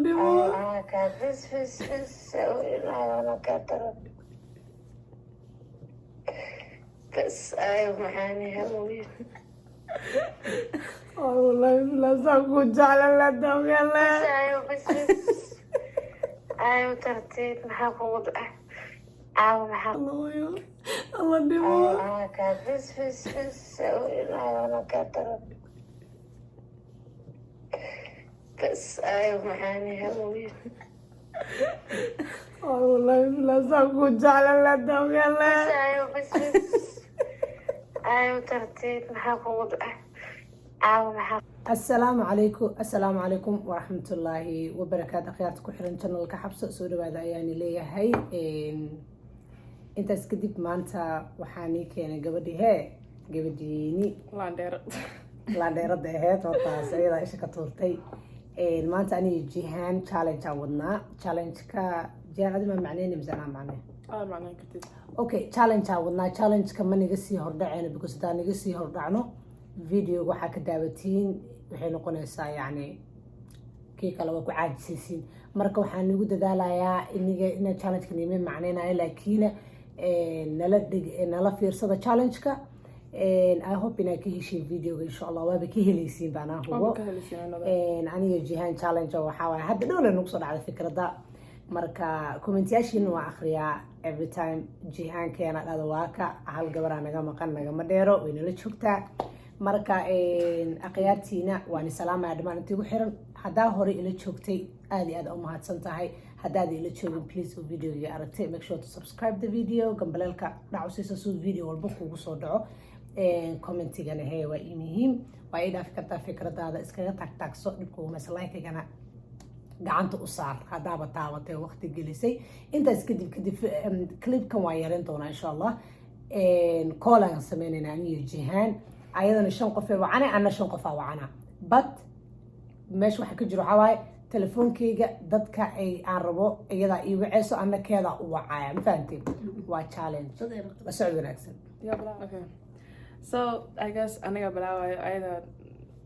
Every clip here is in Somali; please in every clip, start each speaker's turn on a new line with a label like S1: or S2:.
S1: دموع
S2: بس أنا كاترة بس أيوة معاني هوي
S1: والله لا سأكون جعل لا دوم
S2: بس
S1: يلا
S2: أيوة بس أيوة ترتيب محفوظ أيوة محفوظ
S1: الله دموع
S2: أنا كات بس أنا كاترة بس أيوة معاني هوي
S1: والله لا سأكون جعل لا دوم
S2: بس
S1: يلا
S2: أيوة بس أيوة ترتيب محفوظ أيوة محفوظ
S1: السلام عليكم ورحمة الله وبركاته أخيارتك وحرن channel كحبس سوري بعد أياني ليه هاي أنت سكديب ما أنت وحاني كأنا قبديني لا ديرد هات وطاس أيضا إيش كتورتي ما أنت أني جيهان challenge عودنا challenge جيهان هذا ما معناه نمزنا معناه
S3: معناه كتير
S1: اوكي challenge عودنا challenge كما نقصي هردعنا بكوس دا نقصي هردعنو فيديو waxaa ka daawatiin waxay noqonaysaa yani kii kale waa ku caajisaysiin marka waxaan nagu dadaalayaa ina challenge-ka nime macnaynayo laakiin nala fiirsada challenge-ka I hope inaa ka heshiin videoga insha Allah waaba ka helaysiin baan hubo aniga jihaan challenge waxaa waaye hadda dhowla nagu soo dhacday fikradda marka commentayaashiina waa akhriyaa every time jihaan keena dhada waaka hal gabaraa naga maqan nagama dheero way nala joogtaa marka aqyaartiina waan salaamaya dhamaan intii ugu xiran hadaa hore ila joogtay aad iyo aad u mahadsan tahay hadaad ila joogin please oo videoga aragtay make sure to subscribe the video gambaleelka dhaco siisa soo video walba kugu soo dhaco commentigana hey waa muhiim waa ii dhaafi kartaa fikradaada iskaga tagtaagso dhibkuuma like-gana gacanta u saar hadaaba taabatay waqti gelisay intaas kadib clipkan waa yaran doonaa insha Allah call aan sameynayna aniyo jihaan ayadana 5 qof wacana ana 5 qof wacana but meesh waxa ka jiro xawaay telefoonkeyga dadka ay aan rabo iyada ii waceyso annakeeda u wacaya ma fahanteen waa challenge la socod wanaagsan
S3: okay so I guess aniga bilaaway ayada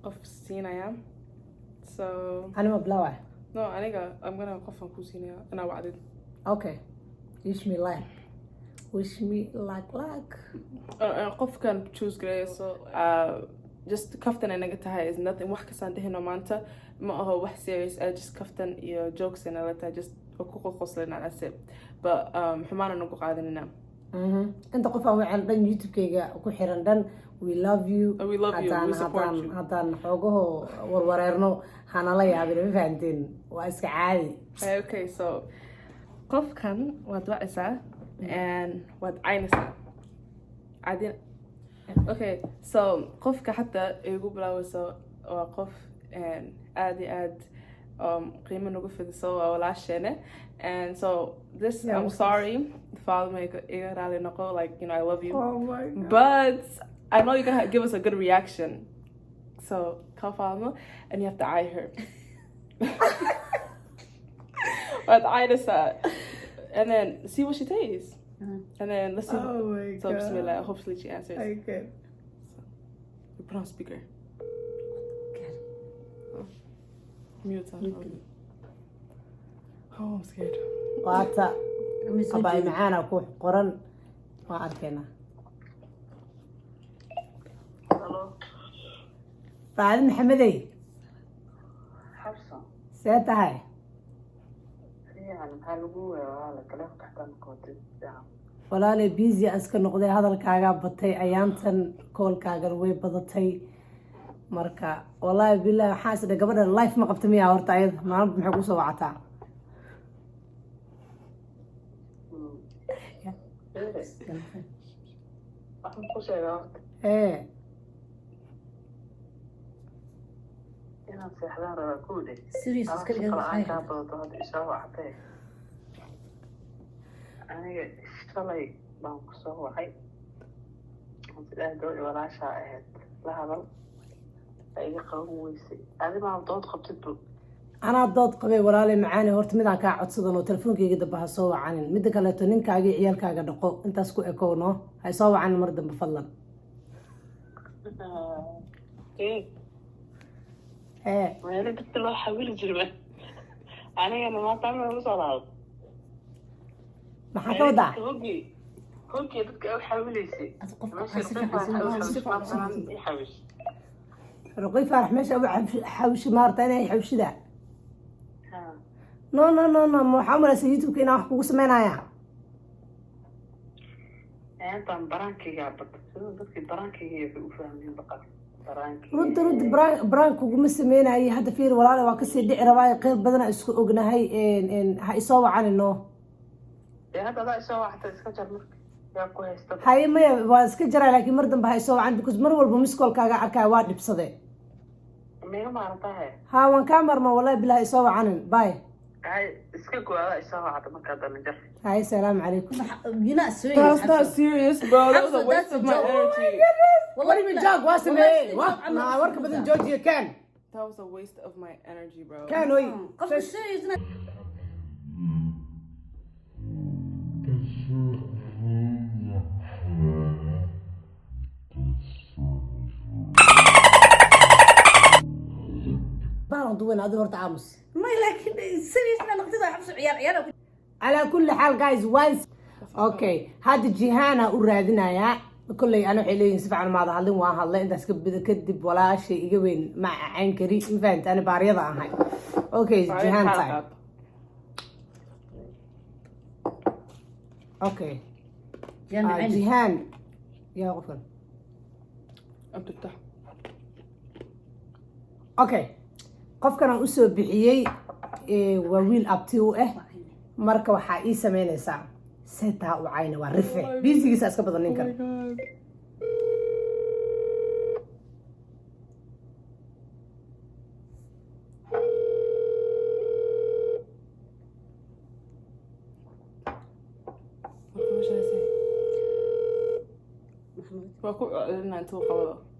S3: qof siinaya so
S1: anima bilaaway
S3: no aniga I'm gonna qofan ku siinaya ana wacdid
S1: okay wish me luck
S3: qofkan choose gareeyo so just kaftan anaga tahay is nothing wax ka saandahino maanta ma aha wax serious just kaftan iyo jokes and all that just ku qoslana asib but xumaana nagu qaadanina
S1: inta qof aan wacan dhan YouTube-kayga ku xiran dhan we love you
S3: we support you
S1: hadaan xoogaho warwareerno hana la yaabin ma fahanteen waa iska caadi
S3: okay so qofkan waad wacaysaa and what aynasa adin okay so qofka hatta igu bilaawayso waa qof aad qiimo nagu fidiso waa walaasheena and so this I'm sorry father make irali noqo like you know I love you but I know you're gonna give us a good reaction so call Father and you have to eye her what aynasa and then see what she says. And then let's see.
S1: Oh my
S3: so
S1: God.
S3: Bismillah. Hopefully she answers.
S1: okay
S3: So, we put on speaker. Mute on. Oh, I'm scared.
S1: waata abay macana ku qoran waa arkayna
S2: Hello
S1: Faad Maxamedey
S2: حفصة
S1: see tahay
S2: يعني هالقوة وهذا كلام تحتاج كوتي
S1: walaalay busy aska noqday hadalkaaga batay ayaantan koolkaaga way badatay marka wallahi billahi waxaan isdha gabadha life ma qabta miyaa horta ayada maalin maxay ku soo wacataa
S2: inaan seexdaan rabaa kuudhe
S1: serious iska dhigan
S2: aan kaa badato hadda isoo wactay aniga shalay baan ku soo wacay sidaa gabadhi walaashaa ahayd la hadal ay iga qaban weysay adimaa dood qabtid bu
S1: anaa dood qabay walaalay macaani horta midaan kaa codsadan oo telefoonkayga dambe ha soo wacanin midda kaleeto ninkaaga iyo ciyaalkaaga dhaqo intaas ku ekowno hay soo wacanin mar dambe fadlan
S2: meelo dadka loo xawili jirma anigana maanta ma soo laado
S1: maxaa ka wadaa
S2: hoggii dadka u xawilaysay
S1: ruqay faarax meesha uga xawshi maarta inay xawshida no waxaa umalaysa youtube-ka inaan wax kugu sameynaya
S2: intaan baraankiga dadkii baraankiga waxay u fahmeen baqal
S1: runta brank kuguma sameynayay hadda fiir walaale waa kasii dhici rabaayo qeyb badana isku ognahay ha isoo wacanino
S2: hadda adaa isoo wacta iska jar marka yaa ku haysta
S1: haye maya waa iska jaraa laakiin mar dambe ha isoo wacan because mar walba miskoolkaaga arkaya waa dhibsade
S2: miga maarantahe
S1: ha waan kaa marma wallahi bilah isoo wacanin bye
S2: hay iska go-ada isoo wacda markaa dana jar
S1: haye salaamu calaykum
S4: You're not serious.
S3: That's not serious, bro. That was a waste of my energy.
S1: what do you mean jog waa sameeyey waa warka badan joojiya kan
S3: That was a waste of my energy, bro.
S1: kan oy
S4: قفل الشيء يزنق. baan duwan adiga horta aamus ما لكن serious أنا نقطة حبس عيال
S1: على كل حال جايز وايز اوكي هذا جيهانا ورادنايا كل انا حيلين سفعنا مع هذا وان هذا انت كدب ولا شيء يقوين مع عين كريم فهمت انا باريضه هاي اوكي جيهان تايم اوكي جيهان يا غفر
S3: أنت تفتح.
S1: اوكي قف كان usoo bixiyay waa wiil abti u ah marka waxa ii sameynaysaa seeta u cayna waa rife biisigiisa iska badan ninkan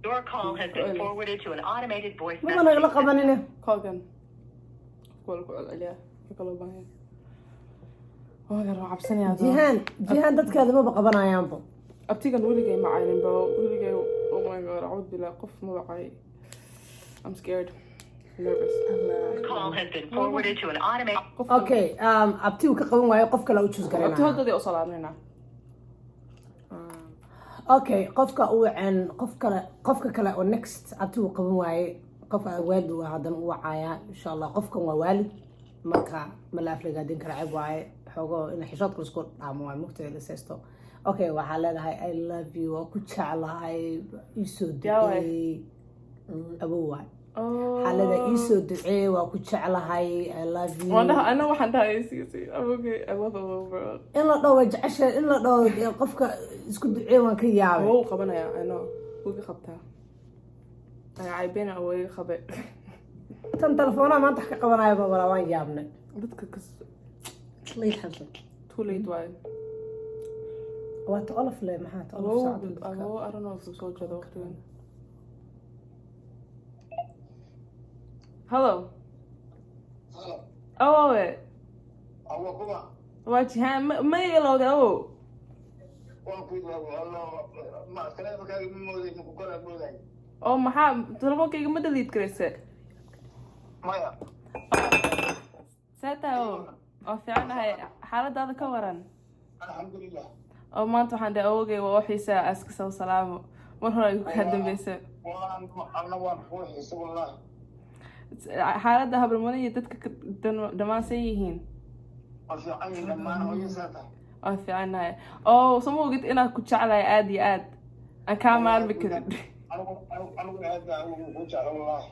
S5: Your call has been forwarded to an automated voice
S1: ma nagala qabanine
S3: Callgan.
S1: jihaan dadkaada maba qabanayaanba
S3: abtigan weligay ma caynin bro weligay oh my god acuud billah qof ma wacay I'm scared nervous
S5: call has been forwarded to an automated
S1: okay abtigu ka qaban waayo qof kale u choose
S3: abti
S1: garanaya
S3: hodadii u salaamnayna
S1: okay qofka uu aan qofka kale oo next abtigu qaban waaye qofka waalid waa hadan u wacaya insha Allah qofkan waa waalid marka malaafliga din kala cib waaye xogo in xishoodku isku dhaamo waa mugtay la seesto okay waxa leedahay I love you waa ku jeclahay isoo ducee abo waay xaalada isoo ducee waa ku jeclahay I love you
S3: wanda ana waxaan dhahay si okay I love you bro
S1: in la dhawo jecesha in la dhawo qofka isku ducee waan ka yaabay
S3: wuu qabanaya I know wuu qabtaa ay been away qabe
S1: tan telefoona maanta ka qabanayo wala waan yaabnay
S3: dadka kas
S4: الله يحفظك.
S3: too late waay
S1: waa tolaf le maxaa tolaf saacad
S3: I don't know if soo jeedo waqtigan hello oh waa jihaan ma ilowda oh oo maxaa telefonkayga ma delete garayse
S2: maya
S3: seeta oo fiicanahay xaaladaada ka waran
S2: alxamdulilah
S3: oo maanta waxaan dhahay awogay waa waxiisa aska soo salaamo mar hore ay ka dambaysa
S2: waan ruuxiisa wallahi
S3: xaaladda habalmada iyo dadka dhammaansan yihiin
S2: waa fiican yihiin dhammaan hooyasaata
S3: waa fiicanahay oo sama ogid inaad ku jeclahay aada iyo aad aan kaa maarmi karin
S2: anigu aad baa ugu jecla wallahi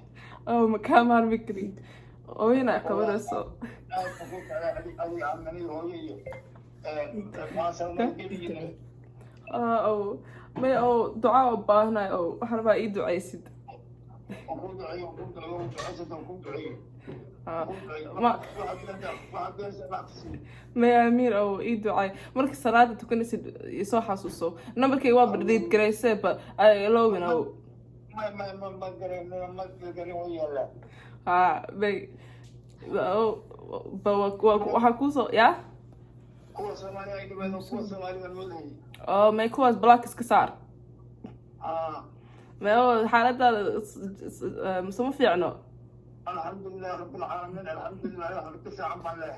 S3: oo ma kaa maarmi karin ooyina qabanayso
S2: aad baa ku jecla adiga amani hooyo iyo maasalmageliyin
S3: oo may oo ducaa u baahnahay oo waxaan rabaa ii ducaysid may amiir oo ii ducay marka salaada tukanaysid isoo xasuuso nambarkay waa badhiid garaysee ba ilowin oo ha bay waxaa kuusoo yaa oo may kuwaas black iska saar may oo xaaladaada sama fiicno
S6: الحمد لله رب العالمين الحمد لله رب العالمين.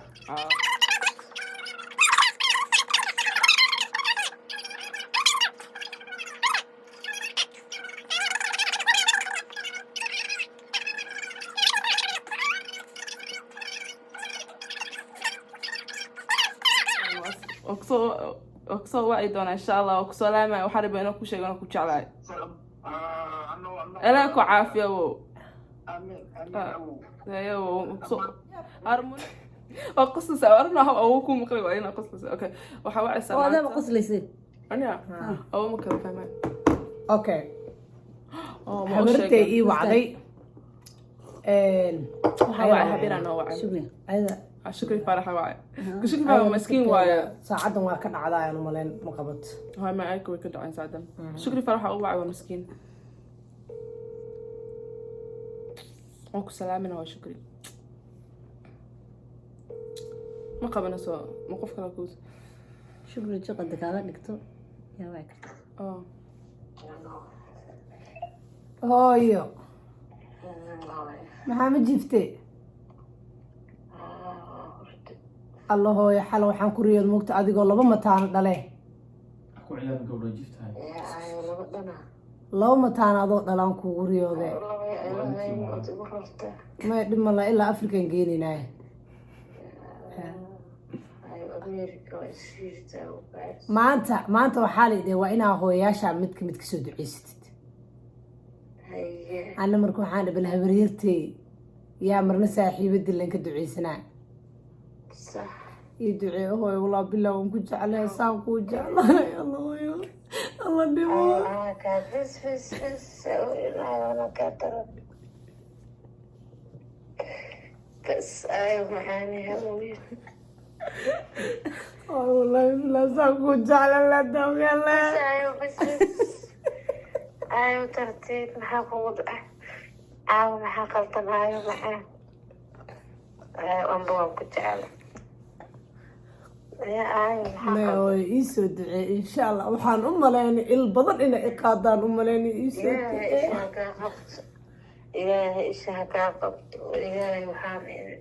S3: oksoo waci doona insha allah oo kusoo laamaya waxaa rabaa inaan ku sheego inaan ku jeclahay ilaa ku caafiya wo oo qoslisa arna oo ku maqlay waa inaan qoslisa okay waxa wacaysaa
S4: oo adaba qoslaysid
S3: aniga oo ma kala fahmaan
S1: okay habartay ii wacday
S3: waxa waa habira noo wacay shukri faraxa waay shukri faraxa maskiin waay
S1: saacadan waa ka dhacdayaan umaleyn ma qabad
S3: hay ma ay ku ka dhacay saacadan shukri faraxa oo waay waa maskiin oo ku salaamina waa shukri ma qabana soo ma qof kale ku
S4: shukri jaqada kaaga dhigto yaa waay
S1: hooyo maxaa ma jiftay الله هو يحل وحن كوريا الموت أدي قال لبا متان دله
S7: أكو عيال قبل جفتها
S1: لو متان أضو دلان كوريا ذا ما يدم الله إلا أفريقيا جيني ناي ما أنت وحالي ده وإنا هو ياشا متك سود عيست أنا مركو حانا بالهبريرتي يا مرنا ساحي بدي لنك دعيسنا يدعي هو والله بالله وكنت عليه ساق وجعله يا الله يا الله دموع
S8: بس أنا كاترة بس أيوة معاني هوي
S1: والله بالله ساق وجعله لا دوم يلا
S8: أيوة بس أيوة ترتيب محافظ أيوة محاقلتنا أيوة معاه أنبوه كنت على
S1: ما هو يسود إن شاء الله وحان أملاني البضل إنا إقادان أملاني يسود
S8: إلهي إيشها كاقبت إلهي وحان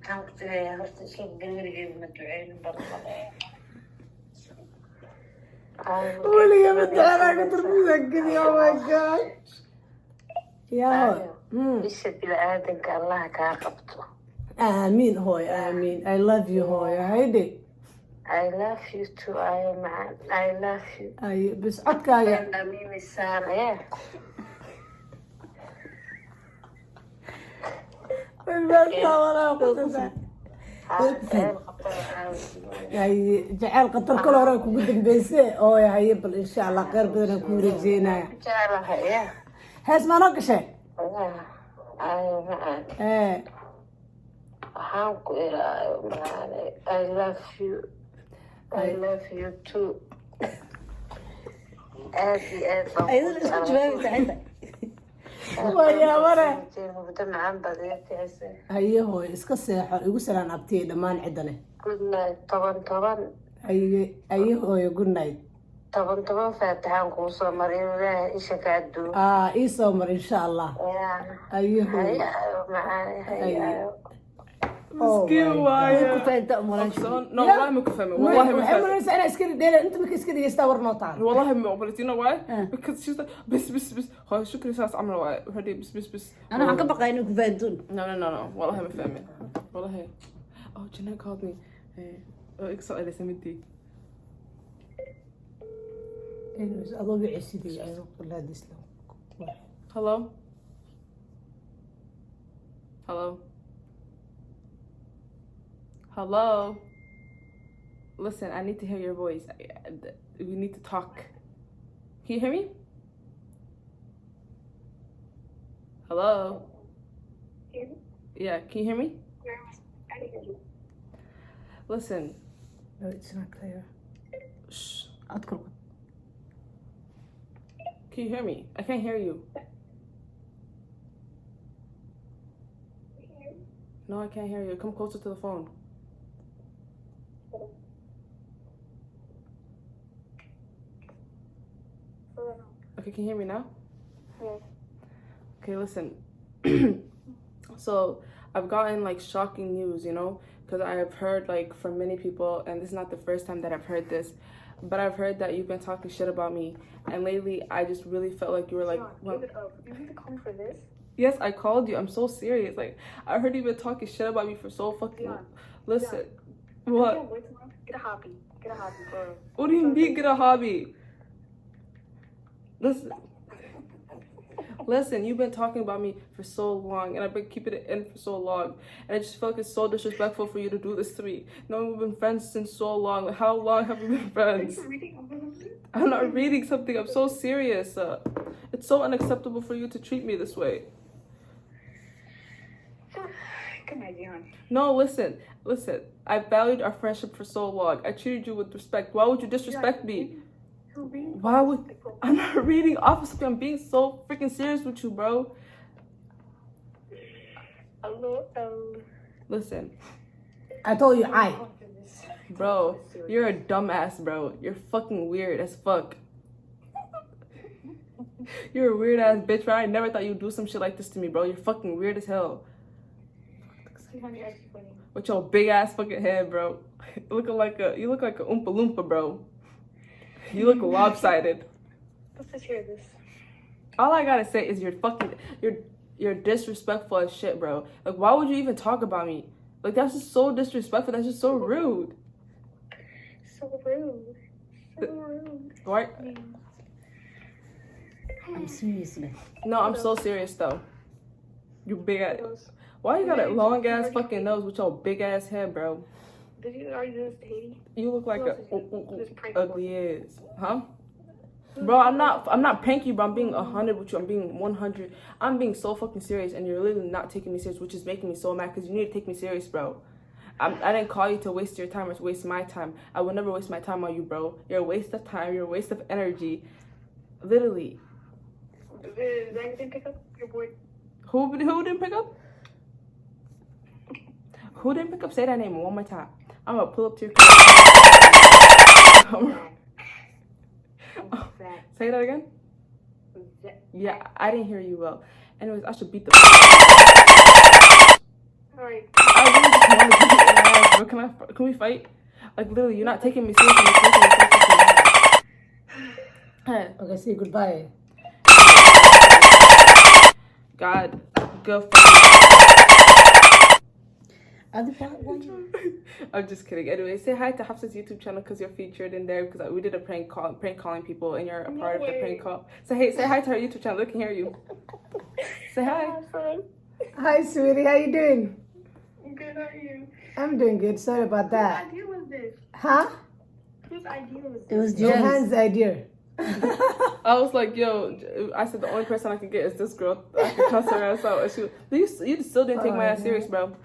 S8: حاقت يا هرت شلب قلبي مدعين بالله
S1: ولي مدعين قدر مسكن يا ماي يا هو
S8: إيش بالآدم الله كاقبته
S1: آمين هوي آمين I love you هوي هيدي
S8: I love you too I love you
S1: أي بس عدكا يا
S8: أمين السارة يا
S1: بالبسة ولا قصة أي جعل قطر كل وراك وقدم بيسي أو يا هيبل إن شاء الله غير بدنا نكون رجينا
S8: جعلها يا
S1: هاس ما ناقشة
S8: أيوة معاك
S1: إيه
S8: waxaan ku ilaayo maane I love you too aad iyo aad baan
S4: ayadana isku jawaabaysa cidda
S1: ويا ورا
S8: muddo macaan baad iga kicisay
S1: هي هو إسكا سيحة يقول سلام عبتي دمان عدنا
S8: good night toban
S1: أي هو يقول نايت
S8: toban faataxaan kuu soo maray ilaahay isha ka adduun
S1: إيه سومر إن شاء الله أي هو
S8: hayo macaane hayo
S3: مسكين واي
S4: كفاية أموران
S3: no والله ما كفهم والله ما فهم
S1: أنا أسكري ديلا أنت ما كسكري يستور نوطان
S3: والله ما قبلتينا واي because she's like بس هاي شكري ساس عمل واي وهدي بس
S4: أنا عم كبقى إنه كفاية دون
S3: no والله ما فاهمين والله oh Jeanette called me إكسو إلي سميتي
S1: أضو بعسيدي أنا أقول هذا إسلام
S3: hello listen I need to hear your voice we need to talk can you hear me hello yeah can you hear me listen
S1: no it's not clear
S3: shh
S1: أذكر
S3: can you hear me I can't hear you no I can't hear you come closer to the phone okay can you hear me now okay listen So I've gotten like shocking news, you know, because I have heard like from many people, and this is not the first time that I've heard this, but I've heard that you've been talking shit about me, and lately I just really felt like you were like,
S9: Give it up. You need to come for this.
S3: yes, I called you. I'm so serious. Like, I heard you've been talking shit about me for so fucking.
S9: Yeah.
S3: Listen,
S9: Yeah.
S3: what?
S9: Can't wait tomorrow. Get a hobby. Get a hobby, bro.
S3: What do you mean get a hobby? Listen, you've been talking about me for so long, and I've been keeping it in for so long, and I just feel like it's so disrespectful for you to do this to me. Knowing we've been friends since so long. Like, how long have we been friends? I'm not reading something. I'm so serious. It's so unacceptable for you to treat me this way.
S9: Good night, Dion.
S3: No, listen. I valued our friendship for so long. I treated you with respect. Why would you disrespect me? Why would... I'm not reading off of something. I'm being so freaking serious with you, bro. Listen.
S1: I told you,
S3: Bro, you're a dumbass, bro. You're fucking weird as fuck. You're a weird ass bitch, bro. I never thought you'd do some shit like this to me, bro. You're fucking weird as hell. With your big ass fucking head, bro. You look like a Oompa Loompa, bro. You look lopsided.
S9: Let's just hear this.
S3: All I gotta say is you're disrespectful as shit, bro. Like, why would you even talk about me? Like, that's just so disrespectful. That's just so rude.
S9: So rude. So rude.
S3: Why?
S4: I'm serious, man.
S3: No, I'm so serious though. You big ass. Why you got a long ass fucking nose with your big ass head, bro?
S9: Did you already do this to Haiti?
S3: You look like a ugly ass, huh? Bro, I'm not pranking you, bro. I'm being 100 with you. I'm being 100. I'm being so fucking serious, and you're literally not taking me serious, which is making me so mad because you need to take me serious, bro. I didn't call you to waste your time or to waste my time. I would never waste my time on you, bro. You're a waste of time. You're a waste of energy. Literally.
S9: Did anything pick up your boy?
S3: Who didn't pick up? Who didn't pick up? Say that name one more time. I'm gonna pull up to your Say that again? Yeah, I didn't hear you well. Anyways, I should beat the
S9: Alright.
S3: I really just want to beat your ass, bro. Can we fight? Like, literally, you're not taking me seriously. You're taking me so fucking
S1: Okay, say goodbye.
S3: God, go I'm just kidding. Anyway, say hi to Hafsa's YouTube channel because you're featured in there because we did a prank calling people and you're a part of the prank call. So hey, say hi to her YouTube channel. They can hear you. Say hi.
S1: Hi, sweetie. How you doing?
S9: Good, how are you?
S1: I'm doing good. Sorry about that.
S9: Whose idea was this?
S1: Huh?
S9: Whose idea was this?
S4: It was
S1: Johan's idea.
S3: I was like, yo, I said the only person I can get is this girl. I can cuss her ass out. And you still didn't take my ass serious, bro.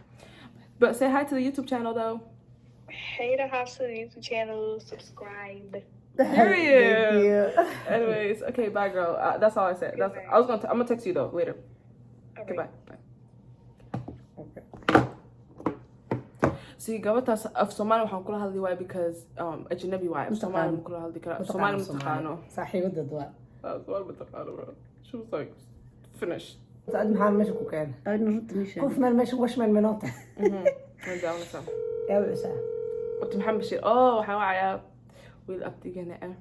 S3: But say hi to the YouTube channel, though.
S9: Hey to Hafsa YouTube channel, subscribe.
S3: Period.
S1: Thank you.
S3: Anyways, okay, bye, girl. That's all I said. I'm gonna text you though later. Okay, bye. See, gabadhaas af Soomaali waxaan kula hadli waay because ajnabi waay. Af Soomaali ma kula hadli karaa. Af Soomaali ma taqaano.
S1: Saaxiibada waa.
S3: Soomaali ma taqaano, bro. She was like, finished.
S1: Saad maxaa meesha ku keen? Qof meel meesha wash meel menoota.
S3: Ma daawanaysaa.
S1: Yaa wicisa.
S3: Waqti maxaa bashir. Oh, waxaa wacayaa wiil abtigana ah.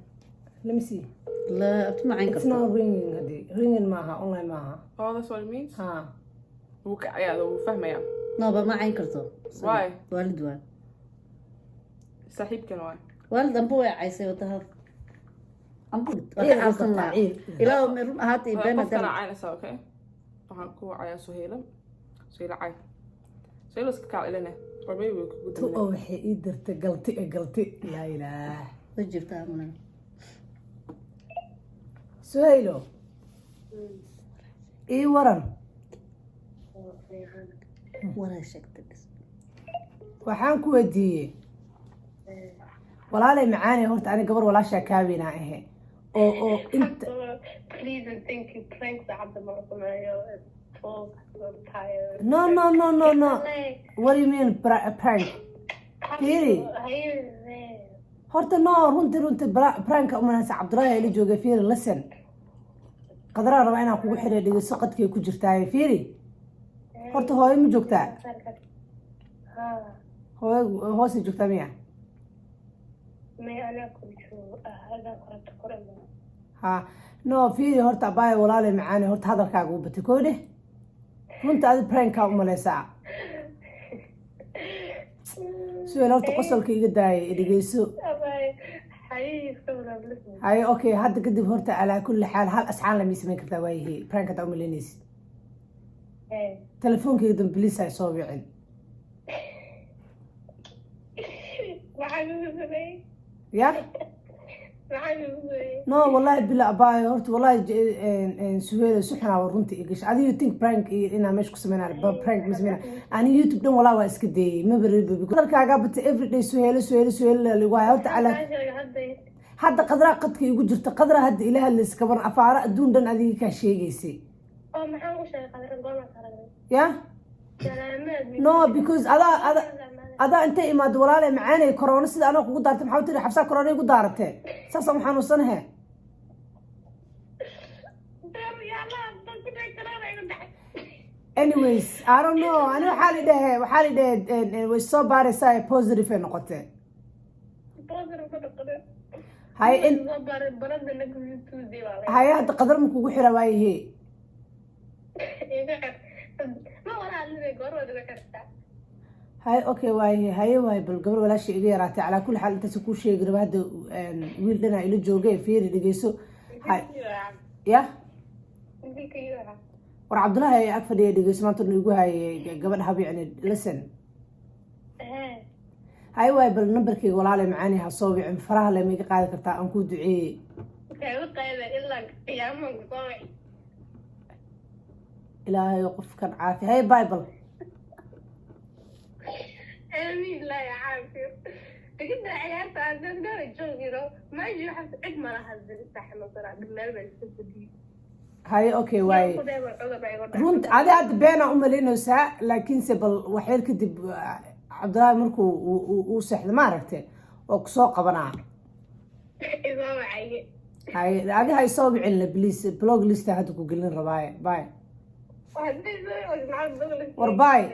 S1: Let me see.
S4: لا أبتمعين
S1: It's not ringing هدي. Ringing maaha, online maaha.
S3: Oh, that's what it means?
S1: Ha.
S3: Wuu kacayaa, wuu fahmayaa.
S4: No ما عين كرتو.
S3: Why?
S4: والد وان.
S3: Saaxiibkan waay.
S4: والد أبوه عايسى وتهر. أبوه وتعاصن لا. إلا مرم هاتي بين
S3: qofkana caynaysaa, okay? Waxaan ku wacayaa Suhayla. Suhayla cay. Suhayla iska kac ilane. Or maybe we could
S1: Tu oo waxay ii dirtay galti. Laa ilaah.
S4: وجبتها مننا.
S1: Suhaylo. Ii waran.
S4: ولا شكت بس.
S1: Waxaan ku weydiiyey. Walaalay macaanay horta ani gabar walaashaa kaabina ahe. Oo inta
S9: Please and thank you. Pranks عبد الله سمايو. I'm tired.
S1: No. What do you mean prank? Fiiri. Horta no runtii pranka umanaysa Cabdullaahi ila jooga fiiri listen. Qadara raba inaan kugu xiriir dhigayso qadkay ku jirtaa fiiri. horta hooyo ma joogtaa
S9: ها
S1: hooyo hoose joogtaa miya
S9: ما أنا كنت هذا قرأت قرآن
S1: ha no fiiri horta abaayo walaale macaane horta hadalkaaga u batay koo dheh runta adi prankaa u maleysaa su'aal horta qosolka iga daaya dhegeyso
S9: حقيقي استغرب لسه
S1: haye okay hadda kadib horta calaa kulli xaal hal asxaan lama samayn kartaa waayihii prank hadaa u malaynaysid
S9: ايه
S1: telefoonkayga dambe bliis hay soo wicin
S9: وحبيبي
S1: ya
S9: وحبيبي
S1: no wallahi bila abaayo horta wallahi suheeda suxnaa war runta igasha adiga you think prank iyo inaa meesha ku sameynaa prank ma sameynaa ani youtube dhan wallahi waa iska dayay ma bariba hadalkaagaa bata everyday suheelo lagu haya horta calaa hadda qadraa qadka igu jirta qadraa hadda ila hadlaysa kaban afaara adduun dhan adiga kaa sheegaysay
S9: اه ما حنقول شيء قدر نقول مثلا
S1: ya
S9: كلامات
S1: no because adaa intay imaado walaale macaanay corona sida anoo kugu daartay maxaa tiri xabsaa corona igu daaratee saasa ma xanuunsanahe anyways I don't know ani waxaa la dhahe way soo baaraysaa positive ay noqotee haye in haye hadda qadar ma kugu xira waayahe haye okay waayahe haye waaye bal gabar walaasha iga yaraatay calaa kulli xaal intaas kuu sheegi raba hadda wiil dhanaa ila joogay fiiri dhegeyso ya war cabdullahi ay ag fadhiya dhegeyso maanta igu hayay gabadha habicni listen haye waaye bal nambarkayga walaale macaani ha soo wicin faraha lema iga qaadi kartaa aan kuu duceeyey ilaahay qofkan caafi haye bible
S9: آمين لا يا عافية تجد عيارة عندنا دار الجوجيرو ما يجي حد عد ما راح أنزل الساحة مثلا بالمال بالسفدي
S1: haye okay waaye runta adi hadda beenaa u malaynaysaa laakiinse bal waxyar kadib cabdullaahi markuu uu seexda ma aragte oo kusoo qabanaa
S9: إذا معي
S1: haye adi hay soo wicin please blog lista hadda ku gelin rabaaye bye war bye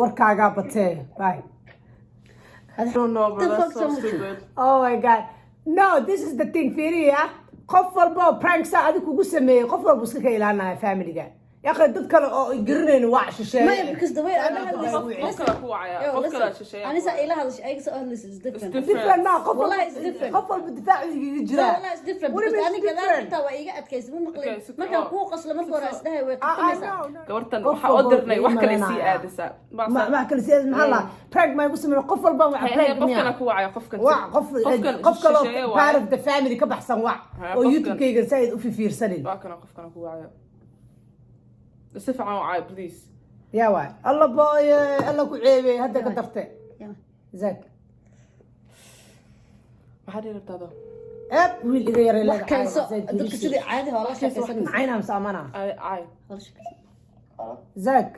S1: warkaagaa batee bye
S3: No, but that's so stupid.
S1: oh my god no this is the thing fiiriya qof walba oo pranksa adi kugu sameeyey qof walba iska ka ilaalinaya familiga yaqay dad kale oo garanayna waa shisheeye
S4: maya because the way I had this
S3: Qof kale ku wacaya, qof kale shisheeya.
S4: أنا سأ إلى هذا الشيء أيق سؤال is different
S1: different ma qof
S4: والله it's different
S1: qof walba difaaciga
S4: لا
S1: jira
S4: والله it's different
S1: What do you
S4: because
S1: mean
S4: أنا
S1: it's
S4: كذا
S1: different?
S4: حتى وإيجا أتكيس مو مقلب
S3: Okay, so-
S4: ما كان كوق أصلا ما فورا أسده
S1: I
S4: ويكتمسا
S1: know
S3: Gabartan
S1: Qof
S3: waxa
S1: walba
S3: u dirnay wax kale
S1: imanaya.
S3: sii aadisa.
S1: ma kale siyaas maxaa la prank ma igu sameeyo qof walba waa prank
S3: Qof
S1: miya
S3: kale ku wacaya qofkan.
S1: waa qof kale
S3: shisheeye
S1: oo
S3: waaye.
S1: part of the family ka baxsan waa
S3: Ha,
S1: oo
S3: qofkan.
S1: youtube-kayga saaid u fiirsanin
S3: Waa kana qofkan ku wacaya. Si fiican u wacay please.
S1: yaa waay alla booye alla ku ceebey hadda ka darte
S4: Yeah.
S1: zak
S3: Maxaa dhirtada?
S1: wiil iga yaray
S4: wax kale soo dadka sidii caadi hoola shaqaysan
S1: macayna amsaamana
S3: Ay.
S1: zak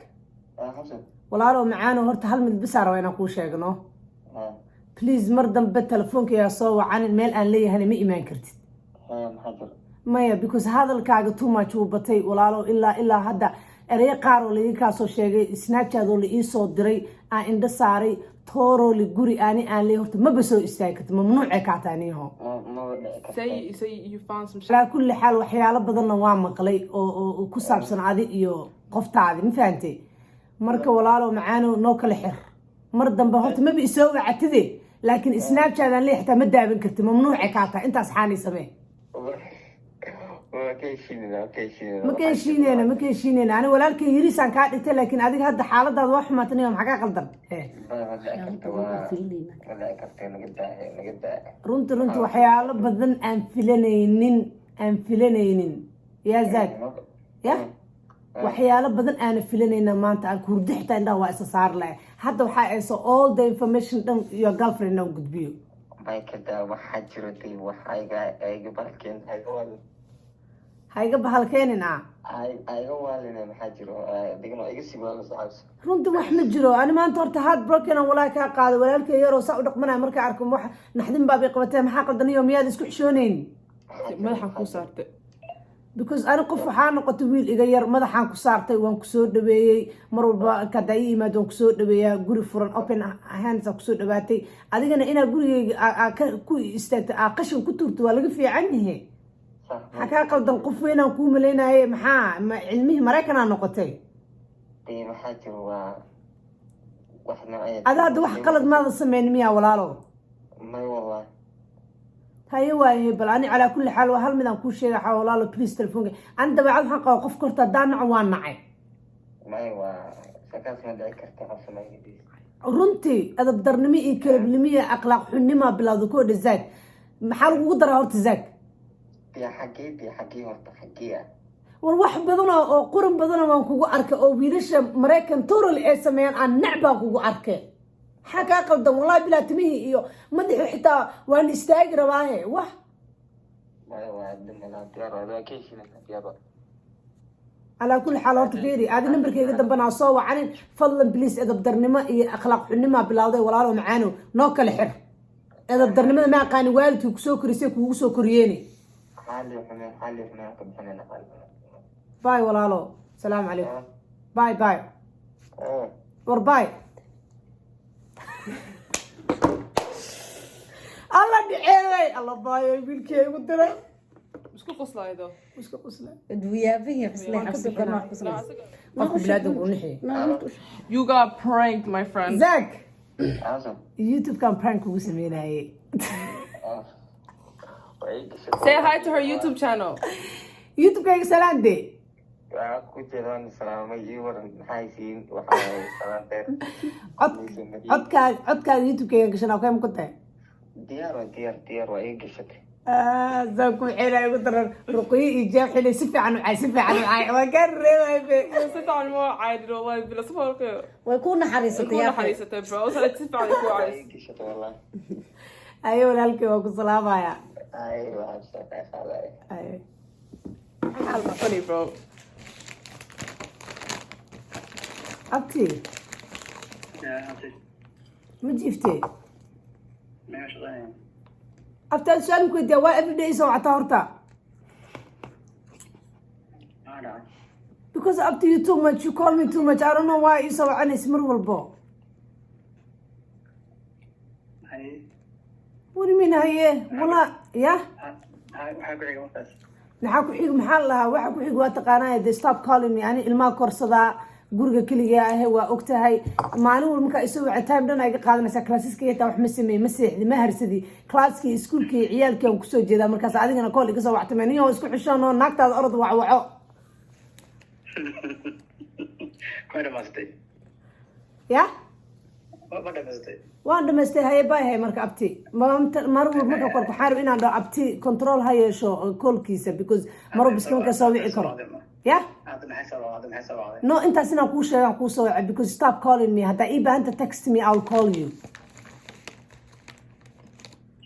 S6: حسن
S1: walaalo macaano horta hal mid bisaa raba inaan kuu sheegno please mar dambe telefoonkayaa soo wacanin meel aan leeyahana ma imaan kartid
S6: حاضر
S1: maya because hadalkaaga too much uu batay walaalo ilaa hadda erey qaar oo laii kaasoo sheegay snapchat oo la ii soo diray aan indho saaray toorooli guri aan leey horta maba soo istaagi karta mamnuucay kaa taaniho
S3: Say you found some shit.
S1: alaa kulli xaal waxyaalo badanna waa maqlay oo ku saabsan adi iyo qoftaadi ma fahantay marka walaalo macaano noo kala xir mar dambe horta maba isoo wacatide laakiin snapchat aan leey xitaa ma daaban karti mamnuucay kaa tahay intaas xaani samee ma ka heshiineyna ani walaalkay yiriisaan kaa dhigtay laakiin adiga hadda xaaladaada waa xumaataniyo maxaa kaa qaldan runta waxyaalo badan aan filanaynin yaa zaag ya waxyaalo badan aana filanayna maanta aan kurdi xitaa indhaha waa isa saar lahay hadda waxaa ayso all the information dhan iyo girlfriend inaan gudbiyo
S6: waxaa jiro day waxayga ayga balkeen
S1: ha iga bahalkeenin
S6: ayga waalina maxaa jiro digno iga sii waalo saxaabs
S1: runta wax ma jiro ani maanta horta heart broken aan walaa kaa qaado walaalkay yaroo saa u dhaqmanaya markaa arko wax naxdin baabay qabatee maxaa qaldaniyo miyaad isku xishoonayn
S3: Madaxa ku saartay.
S1: because أنا قف حان قطويل إجير ماذا حان كسرتي وان كسور دبي مرة كداي ما دون كسور دبي جوري فرن open hands كسور دباتي أديك أنا جوري كوي استت قشن كترت ولا في عنه حكا قدام قفينا وكوم لنا هي محا علمه مراكنا نقطتي
S10: إيه محاجر وإحنا
S1: هذا واحد قلد ماذا سمعني مياه ولا لا
S10: ما والله
S1: هاي واي بل أنا على كل حال وهل من كل شيء حاول الله بليز تلفوني عند بعض حقه وقف كرت دان عوان معي
S10: ما هو سكاس ما ذكرت عصا ما يجي
S1: runtii adab darnimo iyo kalabnimo aqlaaq xunimo bilowdo ko dhazaag maxaa lagu daraa horta zaag
S10: يا حقي horta xaqiya
S1: war wax badan oo quran badan waan kugu arkay oo wiilasha Mareykan toral ay sameeyaan aan nacba kugu arkay xaqa qaldan wallahi bila timihi iyo madaxu xitaa waan istaagi rabaaye wax
S10: ما هو عندنا ديار هذا كيشنا يابا
S1: على كل حال horta fiiri aad numberkayga dambana soo wacanin fadlan please adab darnimo iyo akhlaaq xunimo bilowday walaalo macaano noo kala xir adab darnimada ma aqaan waalidku ku soo korisay kuugu soo koriyeen
S10: حالي حنا كبحنا قال
S1: باي walaalo salaam alaykum باي باي war باي الله دعيوي الله باي wiilkay ugu diray
S3: isku qoslaydo
S1: isku qosla
S4: دويابين حسلي حسو كنا حسلي
S1: qofka bilaadku u nixi
S3: you got pranked my friend
S1: Zach
S10: عظم
S1: YouTube kan prank ugu sameeyay
S3: say hi to her YouTube channel
S1: YouTube kayga salaande
S10: ku jiraan salaamay waran haysiin waxa salaanteed
S1: codkaaga YouTube kayga gashan oo kayma ku tahay
S10: diyaar waa ii gashatay
S1: زاكو حيلا يقدر رقي يجاب حيلا سفي عنه عاي سفي عنه عاي وقرر
S3: سفي عنه مو عادي والله بلا سفر
S4: ويكون حريصة
S3: يكون حريصة برو وصلت سفي عنه كو عايز
S10: والله
S1: ايوه لالك وكو سلامة يا
S10: ايوه عشان خلاص
S1: ايوه
S3: حالنا funny bro
S1: أبتي
S6: يا أبتي
S1: ما جيفتي
S6: ماشي غاية
S1: أبتي سؤال كنت يا every day سوى عطارتا
S6: أنا
S1: because up to you too much you call me too much I don't know why you سوى عني اسمر والبو
S6: هاي
S1: what do you mean هاي والله يا
S6: waxaa ku xiga markaas
S1: maxaa ku xig maxaa lahaa waxa ku xig waa taqaanaa de stop calling me ani ilmaha korsadaa guriga kaliya ah waa ogtahay maalin walba marka isoo wactaan dhan ay qaadanaysaa classeska iyo taa wax ma sameey ma seexdi ma harsadi classki iskuulkii ciyaalkii aan ku soo jeedaa markaas adigana call iga soo wactay niyo isku xishoon oo naagtaada orod waco
S6: ma dhamaystay
S1: ya
S6: ma dhamaystay
S1: waan dhamaystay haye baa hay marka abti mar walba marka kor ku xaarib inaan dhaho abti control ha yeesho callkiisa because mar walba iska marka soo wici karo ya no intaas inaan kuu sheegan kuu soo wacay because stop calling me haddaa ii baahanta text me I'll call you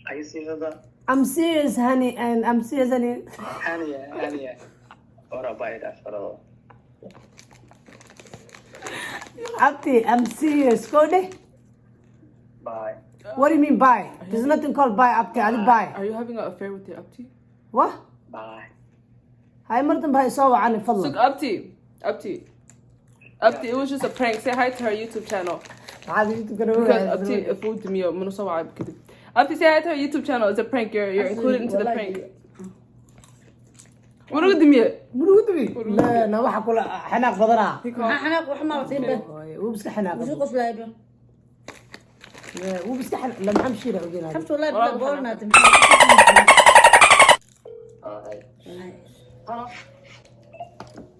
S6: Are you serious?
S1: I'm serious honey and I'm serious honey
S6: Hania. Ora bye that fellow.
S1: Abti, I'm serious. Go there.
S6: Bye.
S1: What do you mean bye? There's nothing called bye, Abti. I bye.
S3: Are you having an affair with your Abti?
S1: What?
S6: Bye.
S1: Hi, Martin. Bye. So, عن الفضل.
S3: Look, Abti, it was just a prank. Say hi to her YouTube channel. Because Abti, food me up. Abti, say hi to her YouTube channel. It's a prank. You're included into the prank. ورود مية
S1: لا أنا واحد كله حناق بدرها
S4: حناق وحنا وصيبه
S1: وبس حناق
S4: وشو قصلايبه
S1: وبس حناق لما أمشي له وجينا
S4: حبت والله بقولنا تمشي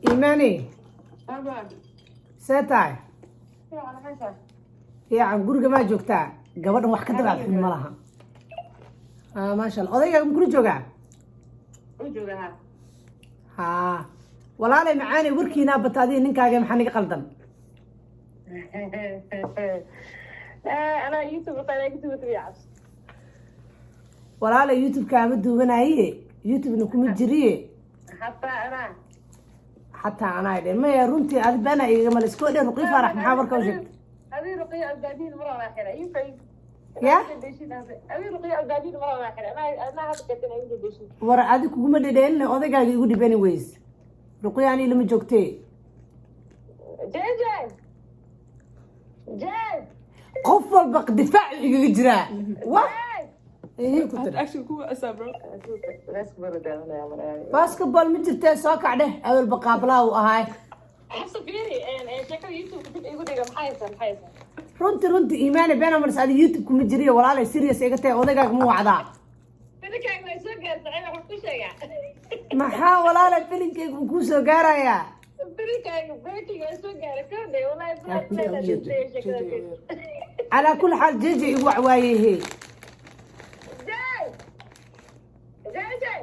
S1: إيماني ساتاي يا عم قرقة ما جوكتا قبل واحد كده بعد حين ملها ما شاء الله أضيق مكروه جوكا ها والله لي معاني وركينا بتادي نكاجي محني قلدم
S9: أنا يوتيوب طالع يوتيوب تبيعش
S1: والله لي يوتيوب كامل دوبنايه يوتيوب نكون جريه حتى أنا إذا ما يرونتي أذبنا إيه ما السكول رقي فرح محاور كوجد
S9: هذه رقي أبدين مرة أخيرة ينفع
S1: ya war adi kuguma dhedheelina odaygaaga igu dhibani weys ruqya ani lama joogtee qof walba difaac igaga jiraa wa
S3: actually cool asa bro
S1: basketball ma jirtee soo kacdhe awalba qaablaa uu ahaay runtii iimaane benamars adi youtube kuma jiriyo walaalay serious iga tahay odaygaaga ma wacdaa maxaa walaalay filinkeyga uu kuu soo gaarayaa calaa kulli xaal jeje igu wacwaayehe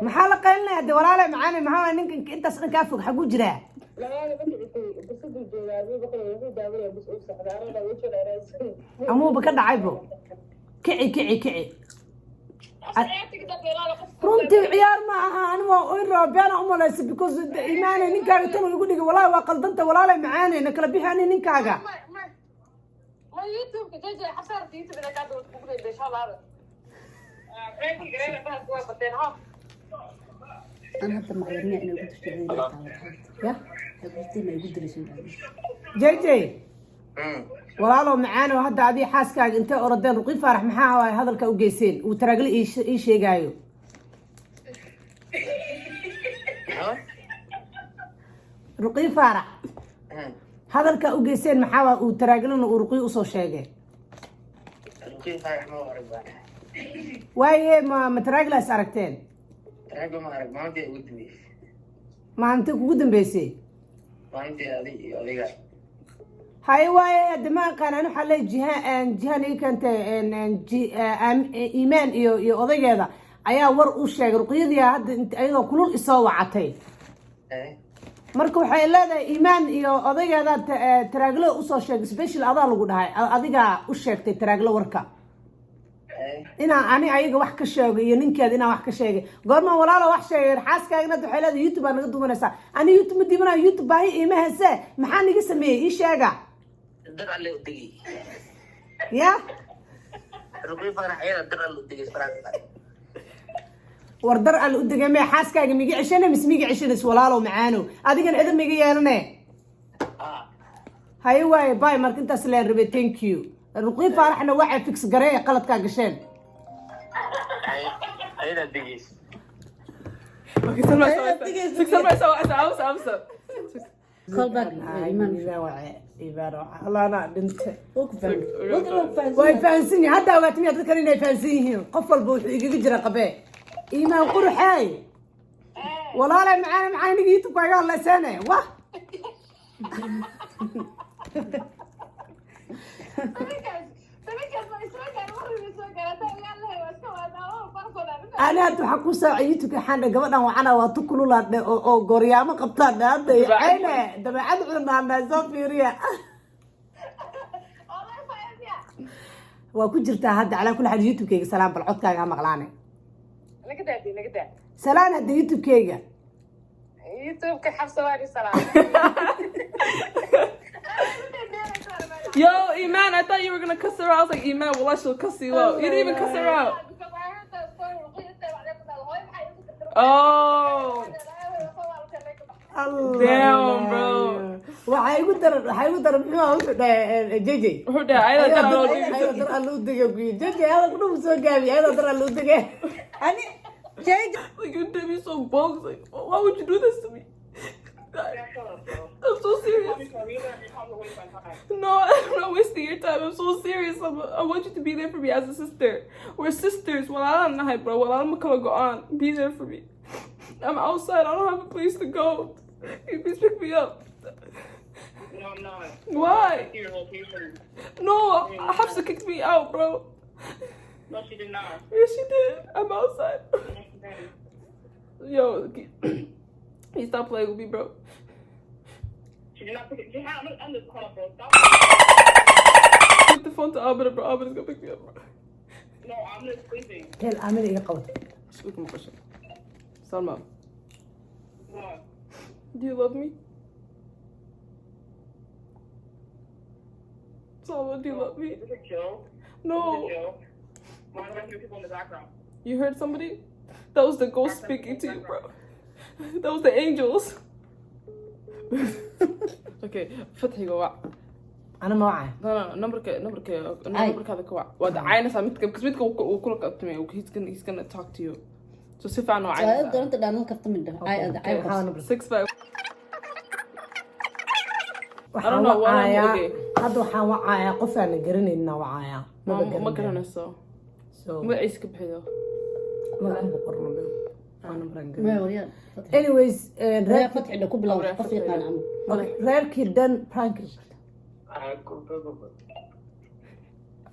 S1: maxaa la qaylinaya de walaalay macaane maxaa ninka intaas dhan kaa fog xaguu jiraa amuuba ka dhacaybo kici runtii ciyaar ma aha ani waa beena umalaysa because imaane ninkaaga tan igu dhigay walaahi waa qaldanta walaalay macaane na kala bixi ani ninkaaga
S4: أنا حتى معلمني أنا قلت شيء
S1: يا
S4: قلت لي قلت لي شيء
S1: جي walaalow macaan oo hadda adii xaaskaaga intay orodeen ruqi faarax maxaa waay hadalka u geyseen uu taraagli ii sheegaayo ruqi faarax hadalka u geyseen maxaa waay uu taraaglina uu ruqi usoo sheegay waaye ma taraaglaas aragteen maalintii kugu dambeysay هاي واي دماغ كان أنا حلي جهان إيه كانت إيمان يو أضيق هذا أيا ور أشياء رقيدي هاد أنت أيضا كل الإصابة عتي مركو حيلا هذا إيمان يو أضيق هذا تراجله أشياء سبيشل هذا اللي قلنا هاي أضيق أشياء تراجله وركا أنا أيجا واحد كشيء ينين كذا أنا واحد كشيء قرما ولا لا واحد شيء حاس كأنه ده حيلا يوتيوب أنا قدوم أنا سا أنا يوتيوب مدي منا يوتيوب باهي إيه ما هسه محاني قسمي إيش ياجا
S10: الدرع اللي ودقي
S1: يا
S10: رقي فرح عيال الدرع اللي ودقي فرح
S1: وردر اللي ودقي ما حاس كأنه ميجي عشانه مس ميجي عشانه ولا له معانو هذا كان إذا ميجي يارنه هاي واي باي مارك أنت سلين ربي ثانك يو الرقي فرحنا واحد فيكس قرية قلت كاقشين
S10: عيال الدقي
S3: اوكي سلمى سوا
S4: call back
S1: الله أنا بنت واي فانسيني هذا وقت مية تذكرين فانسينهم قفل بوح يجرى قباه إيمان قرحاي والله لا معانا نجيتك ويا الله سنة واه أنا أتوقع ساعيتك حنا قبلنا وعنا وتكلوا لا أو قرية ما قبطان هذا عينه ده بعد عنا الناس في ريا وكجرت هذا على كل حاجة يوتيوب كيك سلام بالعود كاجا مغلانة
S9: نقدر
S1: سلام هذا يوتيوب كيجا
S9: يوتيوب كحفصة وادي سلام
S3: Yo, Iman, I thought you were gonna cuss her out. I was like, Iman, well, she'll cuss you out. You didn't even cuss her out. Oh. Damn, bro.
S1: waxay ugu dar muxuu JJ
S3: Who that? I don't know.
S1: ayada dar allu digay JJ hada ku dhuf soo gaabi ayada dar allu digay ani JJ
S3: Like, you did me so bogus. Like, why would you do this to me? I'm so serious. No, I'm not wasting your time. I'm so serious. I want you to be there for me as a sister. We're sisters. Well, I don't know, bro. Well, I'm gonna go on. Be there for me. I'm outside. I don't have a place to go. Can you please pick me up?
S6: No, I'm not.
S3: Why?
S6: Your location.
S3: No, Hafsa kicked me out, bro.
S6: No, she did not.
S3: Yes, she did. I'm outside. Yo, can you stop playing with me, bro?
S6: She did not pick it. I'm just calling, bro. Stop.
S3: Pick the phone to Abida, bro. Abida's gonna pick me up, bro.
S6: No, I'm just sleeping.
S1: hel aamina iga qabto
S3: Look at my question. Salma,
S6: What?
S3: do you love me? Salma, do you love me?
S6: Is this a joke?
S3: No.
S6: Is this a joke? Why do I hear people in the background?
S3: You heard somebody? That was the ghost speaking to you, bro. That was the angels. Okay, فتحي قواع.
S1: أنا ما وعي.
S3: No, number هذا قواع. وده عينه سامتك بس بيتك وكلك أبتمي he's gonna talk to you. So سيف عنه عينه.
S4: دورنت دانو كفت من ده.
S1: Okay,
S3: 6'5".
S1: waxaan
S3: I don't know what I'm
S1: wacayaa
S3: okay.
S1: hadda waxaan wacayaa qof aan garanayna wacayaa
S3: ما garanayso.
S1: so
S3: magaciisa ka bixiyo.
S1: magacan ku qorno aan maran
S4: ما
S1: garan
S4: وريان
S1: anyways
S4: ريا فتح ده كوب لو قف يقان عمو
S1: reerkii dhan prank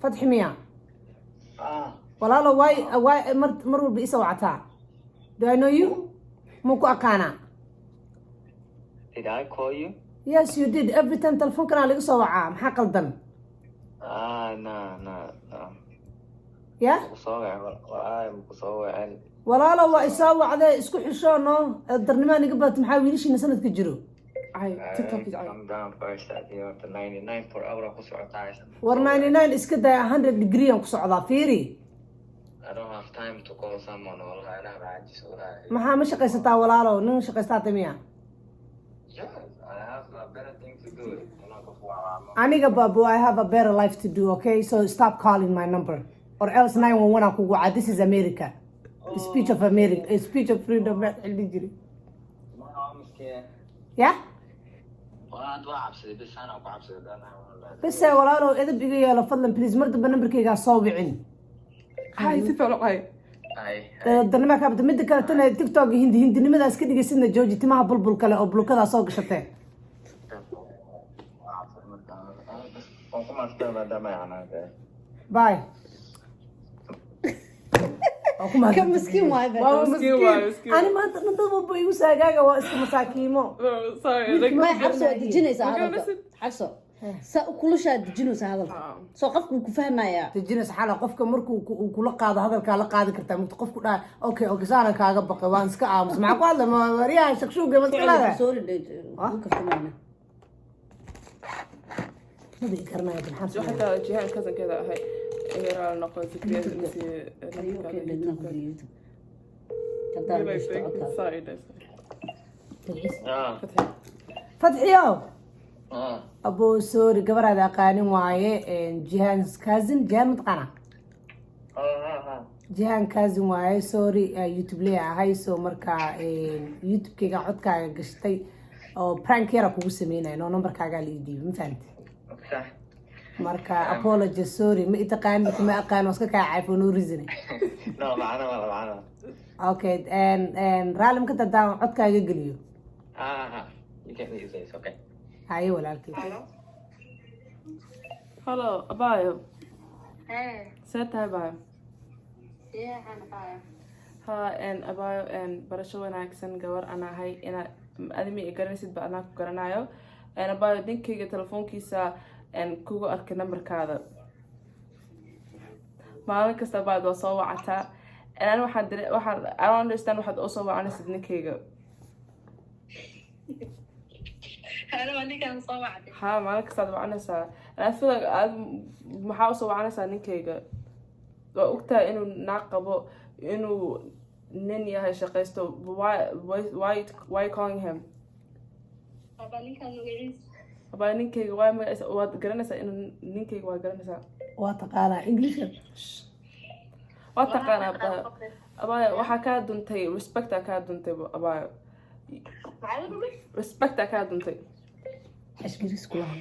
S1: fatxi miya walaalo waay mar walba isa wacataa do I know you ma ku aqaanaa
S10: Did I call you?
S1: yes you did every time telefoonkan laga soo wacaa maxaa qaldan
S10: No.
S1: ya
S10: Mukusawir.
S1: walaalo waa isoo wacdee isku xishoono darnimaa niga baat maxaa wiilashiina sanadka jiro
S3: TikTok is
S10: Come down first at the 99 per hour ku socotaa.
S1: war 99 iska daya 100 degree aan ku socdaa fiiri
S10: I don't have time to call someone or I don't know.
S1: maxaa ma shaqaysataa walaalo nin shaqaystaa tamiya
S10: Yes, I have a better thing to do.
S1: aniga babu I have a better life to do okay so stop calling my number or else 911 aan kugu wacaa this is America speech of America speech of freedom xilli jiri ya bas walaalo edab iga yeelo fadlan please mar dambe numberkayga soo wicin
S3: Hi, si fiican waxay.
S1: darnima ka bada mid kale tan TikTok hindinimadaas ka dhigaysidna jooji timaha bulbul kale oo bulkada soo gashatay bye
S4: كم مسكين واي
S3: مسكين.
S1: أنا ما نضرب بيو ساقاقة واسك مساكيمو
S3: No, sorry. Like,
S4: ما حبسوا دجينيسا هذا حبسوا كل شيء دجينيسا هذا سو قفكم كفهمايا
S1: تجينيس حالة قفك مركو وكل قاضي هذا الكلا قاضي كرتا متقفك دا أوكي سانا كاقا بقى وانسكا عامس معك والله ما وريها شكشوقة بس كلا
S4: سوري كفتمانا
S1: ما بيكرنا يا بنحس
S3: شو حتى جيهان كذا كذا هاي هي نقول ذكريات نسي. Sorry,
S1: فتحيو أبو سوري قبل هذا قاني معي جيهان كازن جيهان متقنع جيهان كازن معي سوري يوتيوب لي هاي سو مركا يوتيوب كي قاعد كا قشتي أو برانك يرا كوب سمينا إنه نمبر كا قال يدي ما فهمت مركا أبولوجي سوري ما إتقان ما أقان وسكا كا عارفون وريزني
S10: لا معنا
S1: أوكي and رالم كنت داون عد كا يقليو
S10: you can use this okay
S1: هاي ولا الكي
S3: Hello, Abayo.
S8: Hey,
S3: Set hi, Abayo.
S8: yeah, I'm
S3: Ha, and Abayo and barasho wanaagsan gabar ana hay ina adimi garanaysid ba anaa ku garanayo and Abayo ninkayga telefoonkiisa and kugu arkay numberkaada maalin kasta baad waa soo wacataa and ana waxaan I don't understand waxaad oo soo wacanaysid ninkayga ha maalin kastaad wacanaysaa and I feel like aad maxaa usoo wacanaysaa ninkayga waa ogtahay inuu naag qabo inuu nin yahay shaqaysto why you calling him abaa ninkayga waa magaciisa waad garanaysaa inuu ninkayga waa garanaysaa
S1: waa taqaanaa English
S3: waa taqaanaa abaayo waxaa kaa duntay respectaa kaa duntay abaayo respectaa kaa duntay
S1: xashgiris kulaha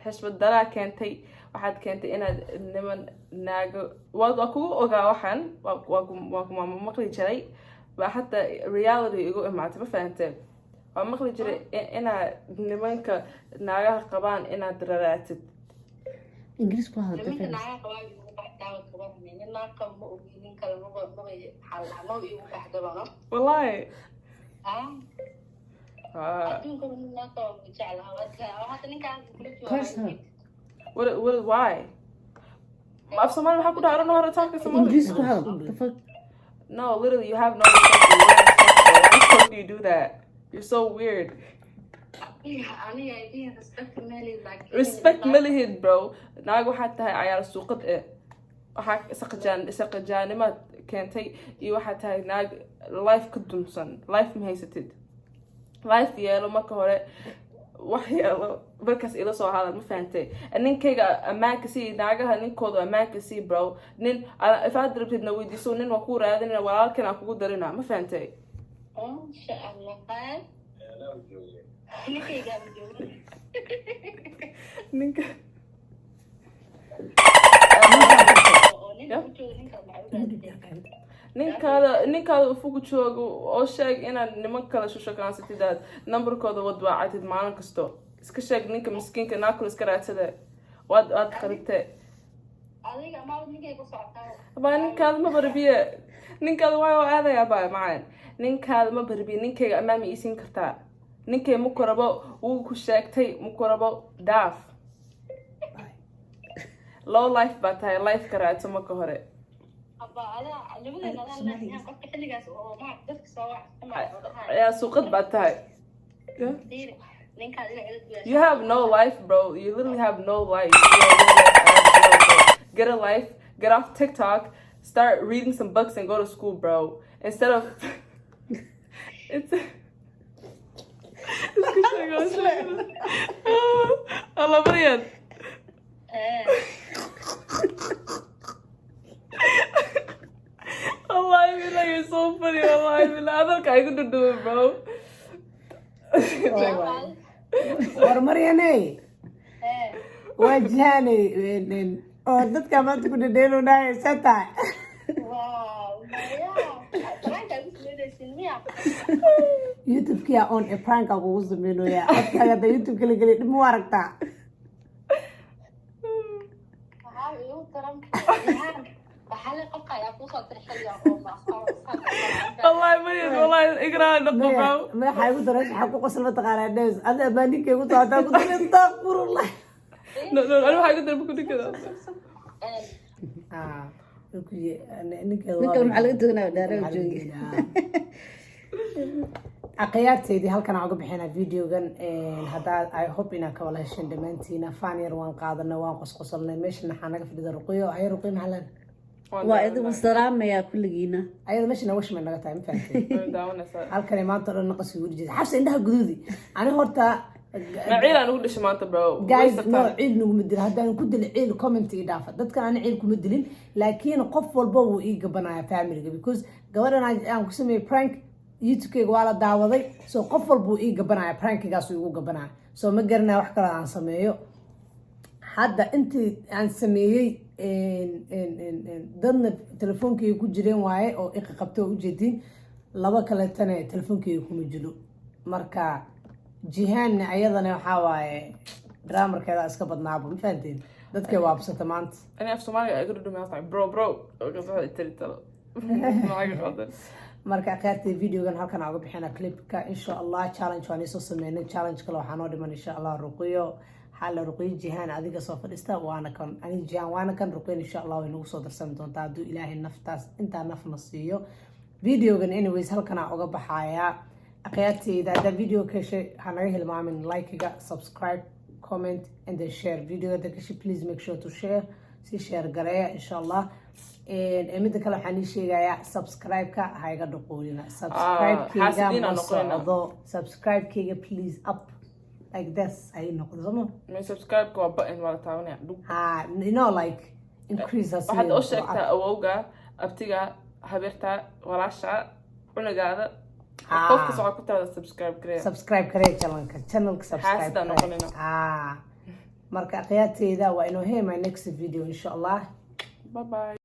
S3: xishmad daraa keentay waxaad keentay inaad niman naago waa kugu ogaa waxaan waa ku maqli jiray baa hataa reality igu imaatay ma fahanteen waa maqli jiray inaad nimanka naagaha qabaan inaad raraatid
S4: English kulaha
S3: والله what why if someone I don't know how to talk to someone
S4: English kulaha
S3: no literally you have no respect. Why do you do that? You're so weird. Respect Millihid bro naag waxaad tahay cayaar suuqad waxaa saqajaanimaad keentay iyo waxaa tahay naag life ka dumsan life ma haysatid life yeelo marka hore wax yeelo markaas ila soo hadal ma fahantay ninkayga ammaanka sii naagaha ninkooda ammaanka sii bro nin ifaad rabtidna weydiiso nin waa ku raadinaya walaalkan aan kugu darina ma fahantay
S8: insha allah qaal ninkayga
S3: ninka ninkaada ufugu joogo oo sheeg inaad niman kale shushakaansatidaad numberkooda wadwaacatid maalin kasto iska sheeg ninka miskiinka naakul iska raadsada waad qaribte abaa ninkaada ma barbiye ninkaada waa aadaya abaa macaan ninkaada ma barbiye ninkayga ammaama iisiin kartaa ninkay muku rabo wuu ku sheegtay muku rabo daaf low life baa tahay life ka raadso marka hore ayaa suuqad baa tahay you have no life bro you literally have no life get a life get off TikTok start reading some books and go to school bro instead of it's Allah Marian Wallahi billah, you're so funny. Wallahi billah, I don't know what to do, bro.
S1: war Mariane wajhani oo dadka maanta ku dhadheelunaya sata YouTube-kia on a prank kugu sameynaya afkaaga da YouTube kala geli dhimo aragtaa
S3: والله مريض والله اقرا نقطه
S1: ما حيقول درس حقوق قسم تقال الناس انا ما نيك يقول تعال قلت استغفر الله
S3: لا لا انا حاجه بكون كذا
S1: اوكي نيك
S4: maxaa laga doonaa dhaaro joogi
S1: aqyaarteedii halkan aan uga bixinaa videogan hadaa I hope ina ka wala heshin dhamaantiina fan yar waan qaadanay waan qosqosalnay meeshana waxaa naga fadhida ruqiyo ay ruqiyo maxalan
S4: waa idin salaamaya kulligiina
S1: ayada meeshana wash ma naga tahay ma fahanteen halkan maanta dhan naqas ugu jid xabs indhaha guduudi ani horta
S3: maciil aan ugu dhashay maanta bro
S1: guys no ciil nagu midil hadaan ku dil ciil comment ii dhaafa dadkan aan ciil kuma dilin laakiin qof walba wuu ii gabanaya family because gabadhan aan ku sameeyay prank YouTube-kayga waa la daawaday so qof walba uu ii gabanaya prankigaas uu igu gabanaya so ma garanaa wax kale aan sameeyo hadda intii aan sameeyay dadna telefoonkayga ku jireen waaye oo iqa qabto oo ujeedin laba kaletana telefoonkayga kuma jiro marka jihaanna ayadana waxaa waaye draamarkeeda iska badnaaba ma fahanteen dadkay waabsata maanta
S3: ani af Soomaaliga igu dhumay bro ka soo tirtalo
S1: marka qaartay videogan halkan aan uga bixina clipka insha Allah challenge waan isoo sameynay challenge kale waxaan oo dhiman insha Allah ruqiyo xal ruqiyo jihaan adiga soo fadhista waana kan ani jihaan waana kan ruqiyo insha Allah way nagu soo darsan doontaa haduu Ilaahay naftaas inta nafna siiyo videogan anyways halkan aan uga baxaya aqyaartayda hada video ka shay hanaga hilmaamin like-ga subscribe comment and then share video da ka please make sure to share si share gareeya insha Allah midda kale waxaan ii sheegayaa subscribe-ka ha iga dhaqoolina subscribe-kayga please up like this ay noqdo somo
S3: my subscribe-ka waa button wala taabanaya
S1: you know like increase us
S3: waxaad oo sheegtaa awowga abtiga habeerta walaasha cunagaada qofka soo ku taada
S1: subscribe kare channelka subscribe marka aqyaartayda waa inoo hey my next video insha Allah bye bye